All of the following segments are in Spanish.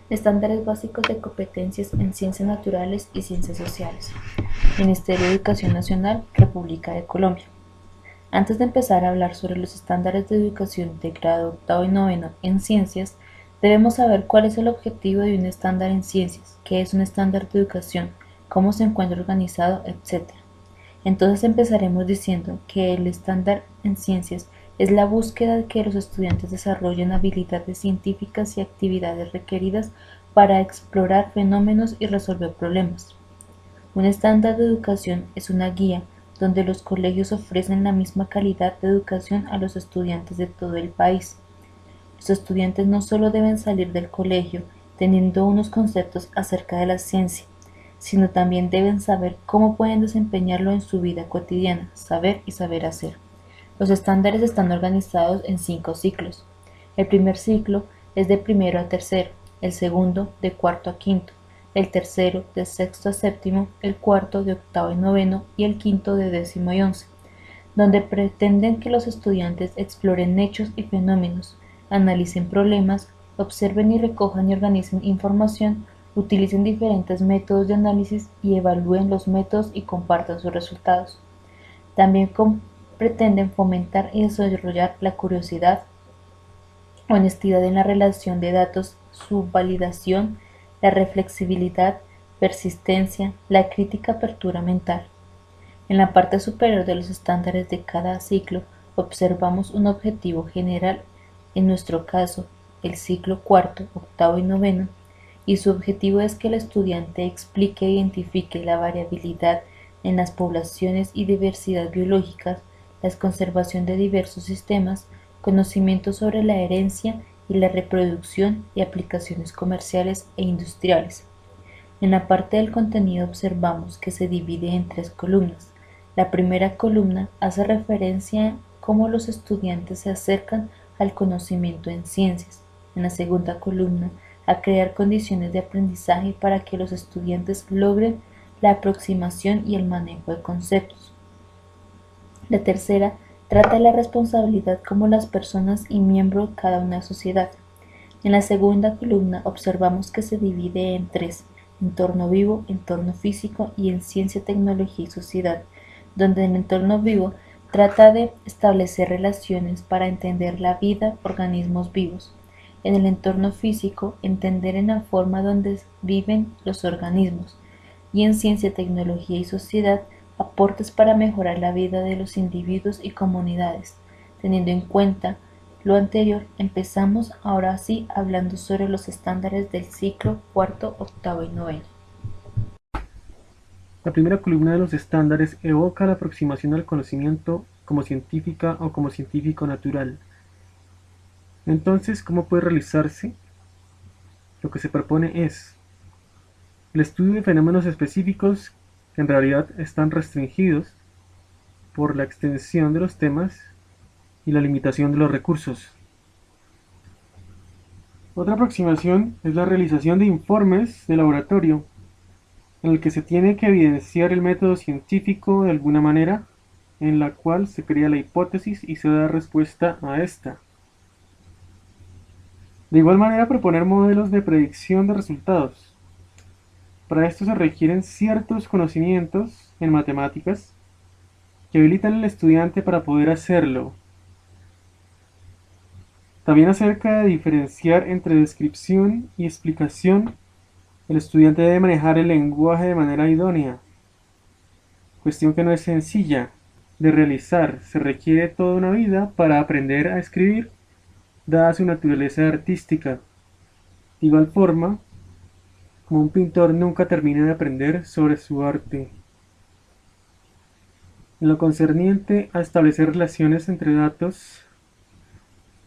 Estándares básicos de competencias en ciencias naturales y ciencias sociales. Ministerio de Educación Nacional, República de Colombia. Antes de empezar a hablar sobre los estándares de educación de grado octavo y noveno en ciencias, debemos saber cuál es el objetivo de un estándar en ciencias, qué es un estándar de educación, cómo se encuentra organizado, etc. Entonces empezaremos diciendo que el estándar en ciencias es la búsqueda de que los estudiantes desarrollen habilidades científicas y actividades requeridas para explorar fenómenos y resolver problemas. Un estándar de educación es una guía donde los colegios ofrecen la misma calidad de educación a los estudiantes de todo el país. Los estudiantes no solo deben salir del colegio teniendo unos conceptos acerca de la ciencia, sino también deben saber cómo pueden desempeñarlo en su vida cotidiana, saber y saber hacer. Los estándares están organizados en 5 ciclos. El primer ciclo es de primero a tercero, el segundo de cuarto a quinto, el tercero de sexto a séptimo, el cuarto de octavo y noveno y el quinto de décimo y once, donde pretenden que los estudiantes exploren hechos y fenómenos, analicen problemas, observen y recojan y organicen información, utilicen diferentes métodos de análisis y evalúen los métodos y compartan sus resultados. También pretenden fomentar y desarrollar la curiosidad, honestidad en la relación de datos, su validación, la reflexibilidad, persistencia, la crítica apertura mental. En la parte superior de los estándares de cada ciclo observamos un objetivo general, en nuestro caso, el ciclo cuarto, octavo y noveno, y su objetivo es que el estudiante explique e identifique la variabilidad en las poblaciones y diversidad biológicas, la conservación de diversos sistemas, conocimientos sobre la herencia y la reproducción y aplicaciones comerciales e industriales. En la parte del contenido observamos que se divide en 3 columnas. La primera columna hace referencia a cómo los estudiantes se acercan al conocimiento en ciencias. En la segunda columna, a crear condiciones de aprendizaje para que los estudiantes logren la aproximación y el manejo de conceptos. La tercera trata de la responsabilidad como las personas y miembros de cada una sociedad. En la segunda columna observamos que se divide en 3: entorno vivo, entorno físico y en ciencia, tecnología y sociedad, donde el entorno vivo trata de establecer relaciones para entender la vida, organismos vivos. En el entorno físico, entender en la forma donde viven los organismos. Y en ciencia, tecnología y sociedad, aportes para mejorar la vida de los individuos y comunidades. Teniendo en cuenta lo anterior, empezamos ahora sí hablando sobre los estándares del ciclo cuarto, octavo y noveno. La primera columna de los estándares evoca la aproximación al conocimiento como científica o como científico natural. Entonces, ¿cómo puede realizarse? Lo que se propone es el estudio de fenómenos específicos que en realidad están restringidos por la extensión de los temas y la limitación de los recursos. Otra aproximación es la realización de informes de laboratorio, en el que se tiene que evidenciar el método científico de alguna manera, en la cual se crea la hipótesis y se da respuesta a esta. De igual manera, proponer modelos de predicción de resultados. Para esto se requieren ciertos conocimientos en matemáticas que habilitan al estudiante para poder hacerlo. También acerca de diferenciar entre descripción y explicación, el estudiante debe manejar el lenguaje de manera idónea, cuestión que no es sencilla de realizar. Se requiere toda una vida para aprender a escribir, dada su naturaleza artística. De igual forma, como un pintor nunca termina de aprender sobre su arte. En lo concerniente a establecer relaciones entre datos,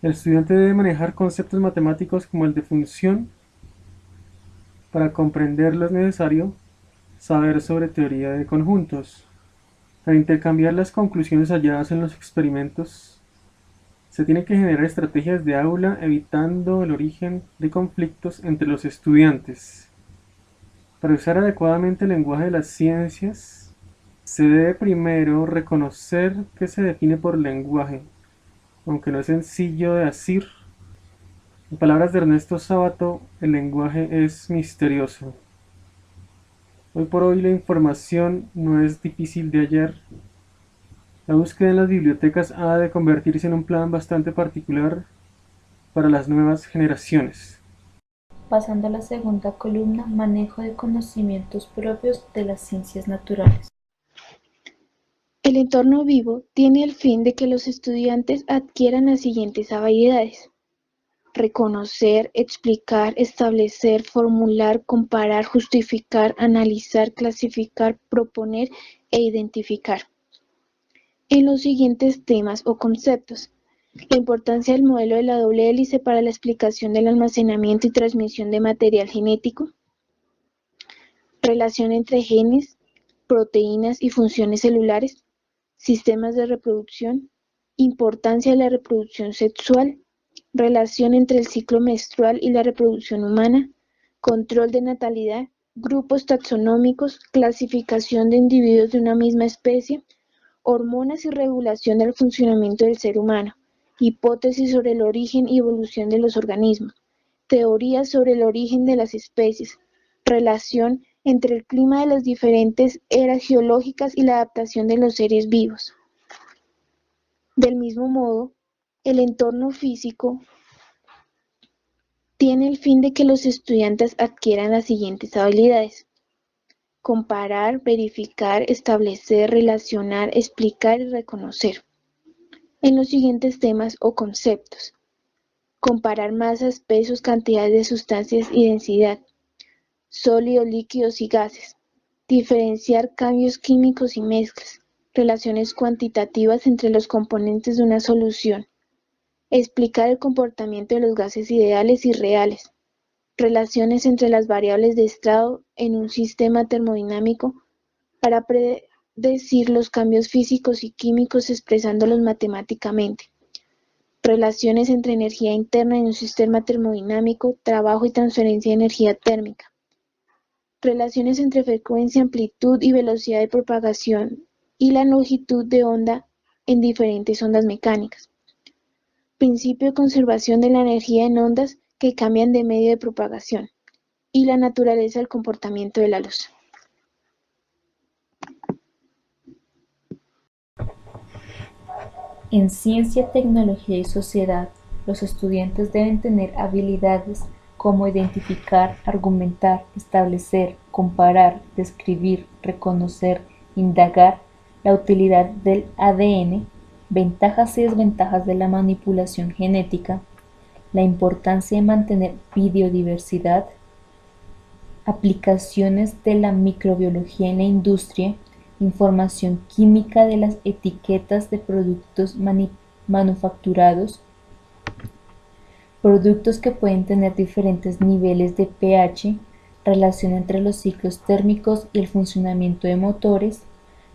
el estudiante debe manejar conceptos matemáticos como el de función. Para comprenderlo es necesario saber sobre teoría de conjuntos. Para intercambiar las conclusiones halladas en los experimentos, se tienen que generar estrategias de aula evitando el origen de conflictos entre los estudiantes. Para usar adecuadamente el lenguaje de las ciencias, se debe primero reconocer qué se define por lenguaje, aunque no es sencillo de decir. En palabras de Ernesto Sábato, el lenguaje es misterioso. Hoy por hoy la información no es difícil de hallar. La búsqueda en las bibliotecas ha de convertirse en un plan bastante particular para las nuevas generaciones. Pasando a la segunda columna, manejo de conocimientos propios de las ciencias naturales. El entorno vivo tiene el fin de que los estudiantes adquieran las siguientes habilidades: reconocer, explicar, establecer, formular, comparar, justificar, analizar, clasificar, proponer e identificar. En los siguientes temas o conceptos: la importancia del modelo de la doble hélice para la explicación del almacenamiento y transmisión de material genético, relación entre genes, proteínas y funciones celulares, sistemas de reproducción, importancia de la reproducción sexual, relación entre el ciclo menstrual y la reproducción humana, control de natalidad, grupos taxonómicos, clasificación de individuos de una misma especie, hormonas y regulación del funcionamiento del ser humano, hipótesis sobre el origen y evolución de los organismos, teorías sobre el origen de las especies, relación entre el clima de las diferentes eras geológicas y la adaptación de los seres vivos. Del mismo modo, el entorno físico tiene el fin de que los estudiantes adquieran las siguientes habilidades: comparar, verificar, establecer, relacionar, explicar y reconocer. En los siguientes temas o conceptos: comparar masas, pesos, cantidades de sustancias y densidad, sólidos, líquidos y gases, diferenciar cambios químicos y mezclas, relaciones cuantitativas entre los componentes de una solución, explicar el comportamiento de los gases ideales y reales, relaciones entre las variables de estado en un sistema termodinámico para predecir los cambios físicos y químicos expresándolos matemáticamente, relaciones entre energía interna en un sistema termodinámico, trabajo y transferencia de energía térmica, relaciones entre frecuencia, amplitud y velocidad de propagación y la longitud de onda en diferentes ondas mecánicas, principio de conservación de la energía en ondas que cambian de medio de propagación, y la naturaleza del comportamiento de la luz. En ciencia, tecnología y sociedad, los estudiantes deben tener habilidades como identificar, argumentar, establecer, comparar, describir, reconocer, indagar, la utilidad del ADN, ventajas y desventajas de la manipulación genética, la importancia de mantener biodiversidad, aplicaciones de la microbiología en la industria, información química de las etiquetas de productos manufacturados, productos que pueden tener diferentes niveles de pH, relación entre los ciclos térmicos y el funcionamiento de motores,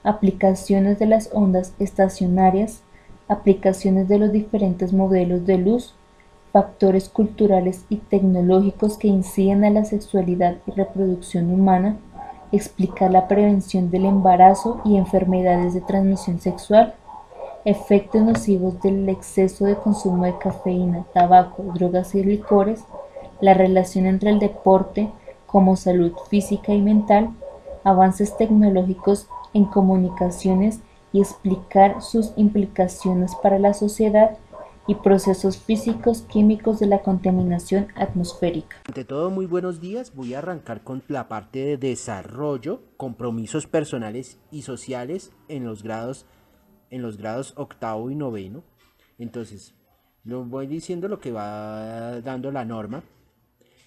aplicaciones de las ondas estacionarias, aplicaciones de los diferentes modelos de luz, factores culturales y tecnológicos que inciden a la sexualidad y reproducción humana, explicar la prevención del embarazo y enfermedades de transmisión sexual, efectos nocivos del exceso de consumo de cafeína, tabaco, drogas y licores, la relación entre el deporte como salud física y mental, avances tecnológicos en comunicaciones y explicar sus implicaciones para la sociedad y procesos físicos químicos de la contaminación atmosférica. Ante todo, muy buenos días. Voy a arrancar con la parte de desarrollo, compromisos personales y sociales en los grados octavo y noveno. Entonces, lo voy diciendo lo que va dando la norma.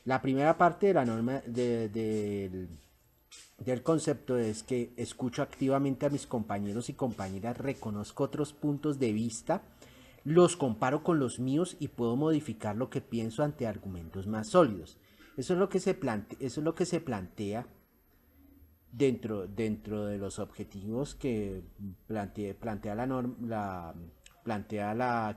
La primera parte de la norma del concepto es que escucho activamente a mis compañeros y compañeras, reconozco otros puntos de vista, los comparo con los míos y puedo modificar lo que pienso ante argumentos más sólidos. Eso es lo que se plantea dentro de los objetivos que plantea la norma,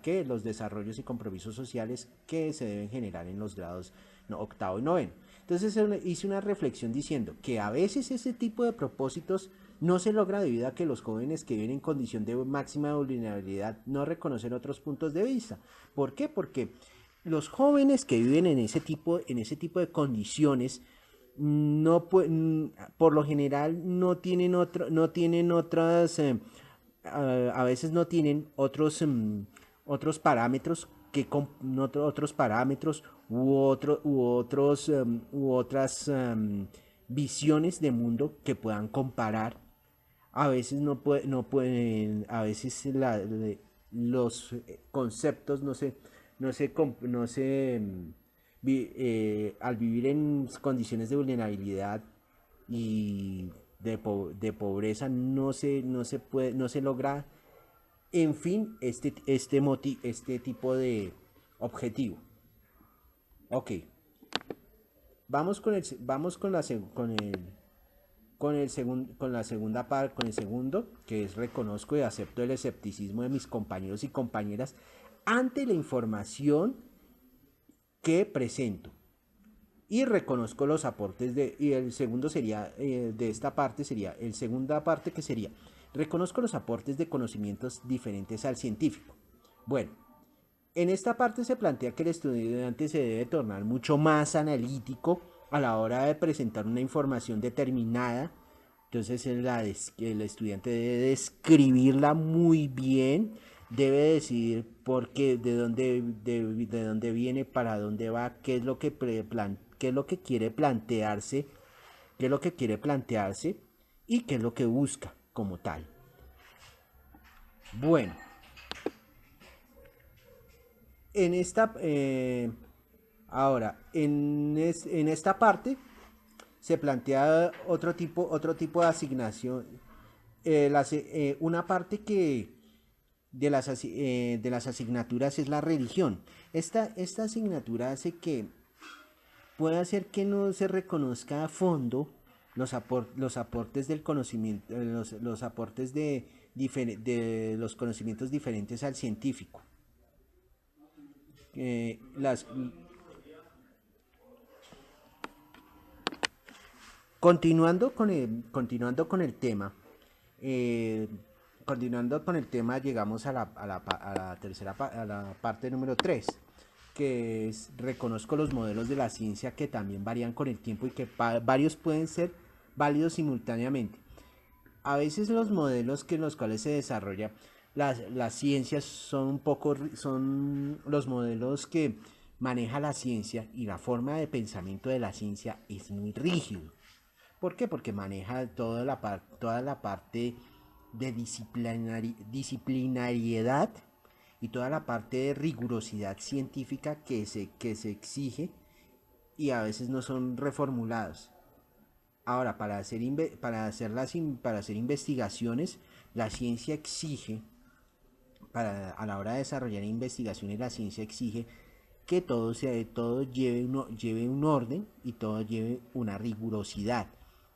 que los desarrollos y compromisos sociales que se deben generar en los grados octavo y noveno. Entonces hice una reflexión diciendo que a veces ese tipo de propósitos no se logra debido a que los jóvenes que viven en condición de máxima vulnerabilidad no reconocen otros puntos de vista. ¿Por qué? Porque los jóvenes que viven en ese tipo de condiciones no por lo general no tienen otras a veces no tienen otros parámetros otros parámetros u otras visiones de mundo que puedan comparar. A veces no pueden, a veces los conceptos no se al vivir en condiciones de vulnerabilidad y de pobreza no se logra, en fin, este tipo de objetivo. Ok, vamos con la segunda parte, con el segundo, que es reconozco y acepto el escepticismo de mis compañeros y compañeras ante la información que presento. Y reconozco los aportes y el segundo sería, de esta parte sería, el segunda parte que sería, reconozco los aportes de conocimientos diferentes al científico. Bueno, en esta parte se plantea que el estudiante se debe tornar mucho más analítico a la hora de presentar una información determinada. Entonces el estudiante debe describirla muy bien, debe decidir por qué, de dónde viene, para dónde va, qué es lo que quiere plantearse, qué es lo que quiere plantearse y qué es lo que busca como tal. Bueno, en esta ahora en esta parte se plantea otro tipo de asignación, una parte que de las asignaturas es la religión. Esta asignatura hace que puede hacer que no se reconozca a fondo los aportes del conocimiento, los aportes de los conocimientos diferentes al científico. Las continuando con el tema, llegamos a la tercera, a la parte número 3, que es reconozco los modelos de la ciencia que también varían con el tiempo y que varios pueden ser válidos simultáneamente. A veces los modelos que en los cuales se desarrolla las ciencias son los modelos que maneja la ciencia, y la forma de pensamiento de la ciencia es muy rígido. ¿Por qué? Porque maneja toda la parte de disciplinariedad y toda la parte de rigurosidad científica que se exige, y a veces no son reformulados. Ahora, para hacer investigaciones, la ciencia exige, a la hora de desarrollar investigaciones, la ciencia exige que todo lleve un orden y todo lleve una rigurosidad.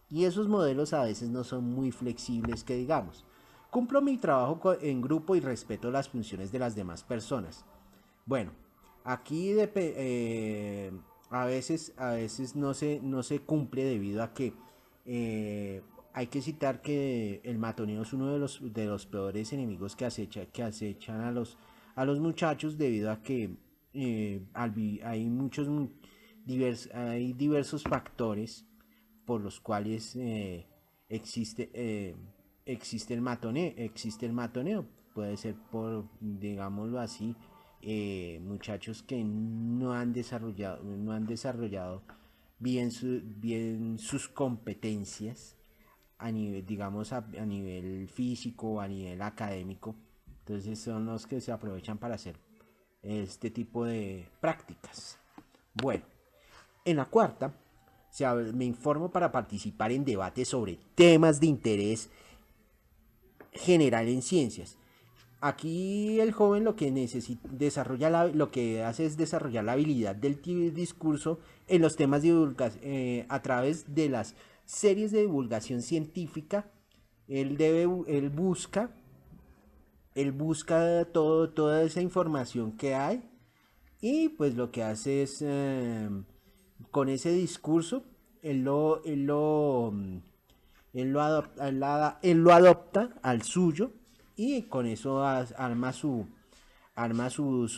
Y esos modelos a veces no son muy flexibles, que digamos. Cumplo mi trabajo en grupo y respeto las funciones de las demás personas. Bueno, aquí a veces no se cumple, debido a que hay que citar que el matoneo es uno de los peores enemigos que acechan a los muchachos, debido a que hay diversos factores por los cuales existe el matoneo. Puede ser por, digámoslo así, muchachos que no han desarrollado bien sus competencias a nivel, digamos, a nivel físico o a nivel académico. Entonces son los que se aprovechan para hacer este tipo de prácticas. Bueno, en la cuarta me informo para participar en debates sobre temas de interés general en ciencias. Aquí el joven lo que lo que hace es desarrollar la habilidad del discurso en los temas de divulgación, a través de las series de divulgación científica. Él busca toda esa información que hay, y pues lo que hace es, con ese discurso, él lo adopta al suyo, y con eso arma su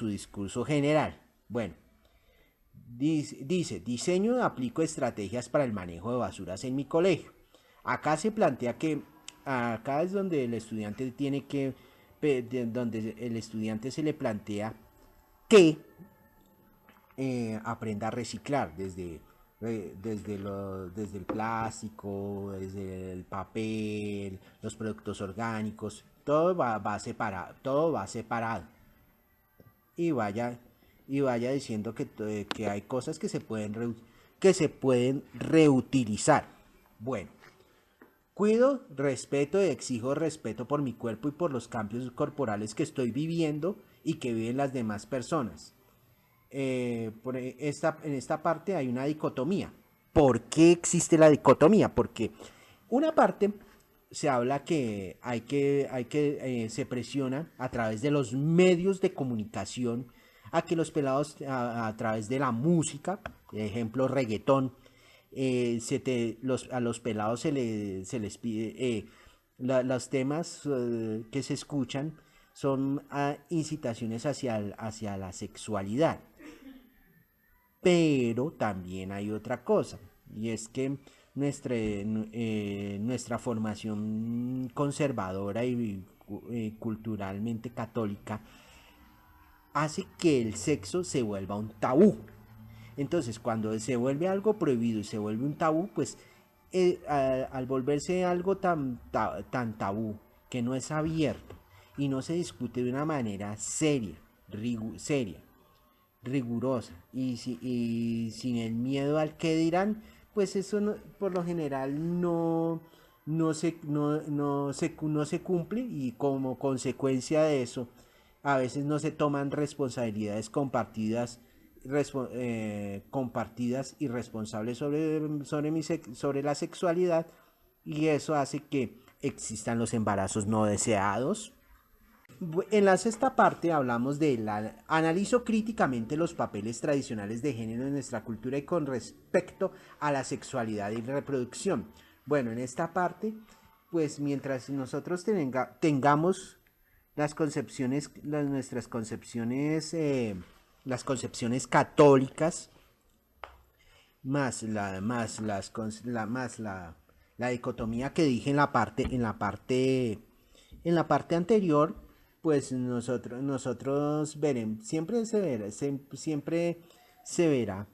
discurso general. Bueno, dice, diseño, aplico estrategias para el manejo de basuras en mi colegio. Acá se plantea que, acá es donde el estudiante tiene que, donde el estudiante se le plantea que aprenda a reciclar desde el plástico, desde el papel, los productos orgánicos, todo va separado y vaya diciendo que hay cosas que se pueden reutilizar. Bueno, cuido, respeto y exijo respeto por mi cuerpo y por los cambios corporales que estoy viviendo y que viven las demás personas. En esta parte hay una dicotomía. ¿Por qué existe la dicotomía? Porque una parte se habla que se presiona a través de los medios de comunicación a que los pelados a través de la música, por ejemplo reggaetón, a los pelados se les pide los temas que se escuchan son incitaciones hacia la sexualidad. Pero también hay otra cosa, y es que nuestra formación conservadora y culturalmente católica hace que el sexo se vuelva un tabú. Entonces, cuando se vuelve algo prohibido y se vuelve un tabú, pues al volverse algo tan tabú, que no es abierto y no se discute de una manera seria, rigurosa y sin el miedo al que dirán, pues eso por lo general no se cumple, y como consecuencia de eso a veces no se toman responsabilidades compartidas y responsables sobre la sexualidad, y eso hace que existan los embarazos no deseados. En la sexta parte hablamos analizo críticamente los papeles tradicionales de género en nuestra cultura y con respecto a la sexualidad y reproducción. Bueno, en esta parte, pues mientras nosotros tengamos nuestras concepciones, las concepciones católicas, más la dicotomía que dije en la parte anterior, pues nosotros veremos, siempre se verá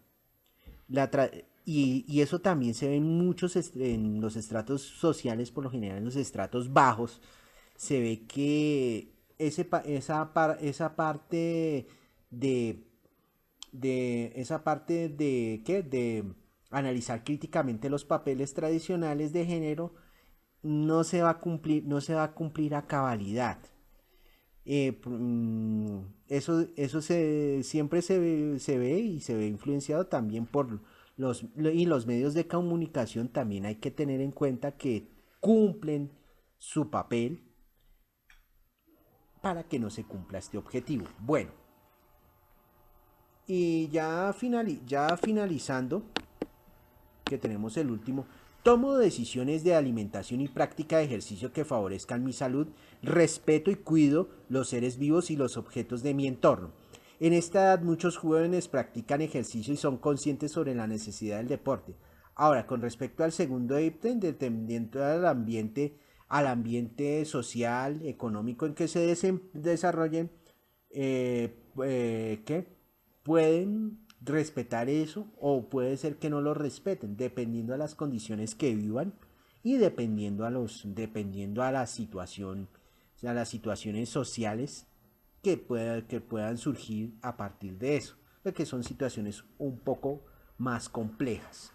y eso también se ve en en los estratos sociales, por lo general en los estratos bajos, se ve que esa parte de analizar críticamente los papeles tradicionales de género no se va a cumplir a cabalidad. Eso siempre se ve y se ve influenciado también por los medios de comunicación. También hay que tener en cuenta que cumplen su papel para que no se cumpla este objetivo. Bueno, y ya finalizando, que tenemos el último. Tomo decisiones de alimentación y práctica de ejercicio que favorezcan mi salud, respeto y cuido los seres vivos y los objetos de mi entorno. En esta edad muchos jóvenes practican ejercicio y son conscientes sobre la necesidad del deporte. Ahora, con respecto al segundo ítem, dependiendo al ambiente social, económico en que se desarrollen, ¿qué? Pueden respetar eso, o puede ser que no lo respeten, dependiendo de las condiciones que vivan y dependiendo a la situación, a las situaciones sociales que puedan surgir a partir de eso, porque son situaciones un poco más complejas.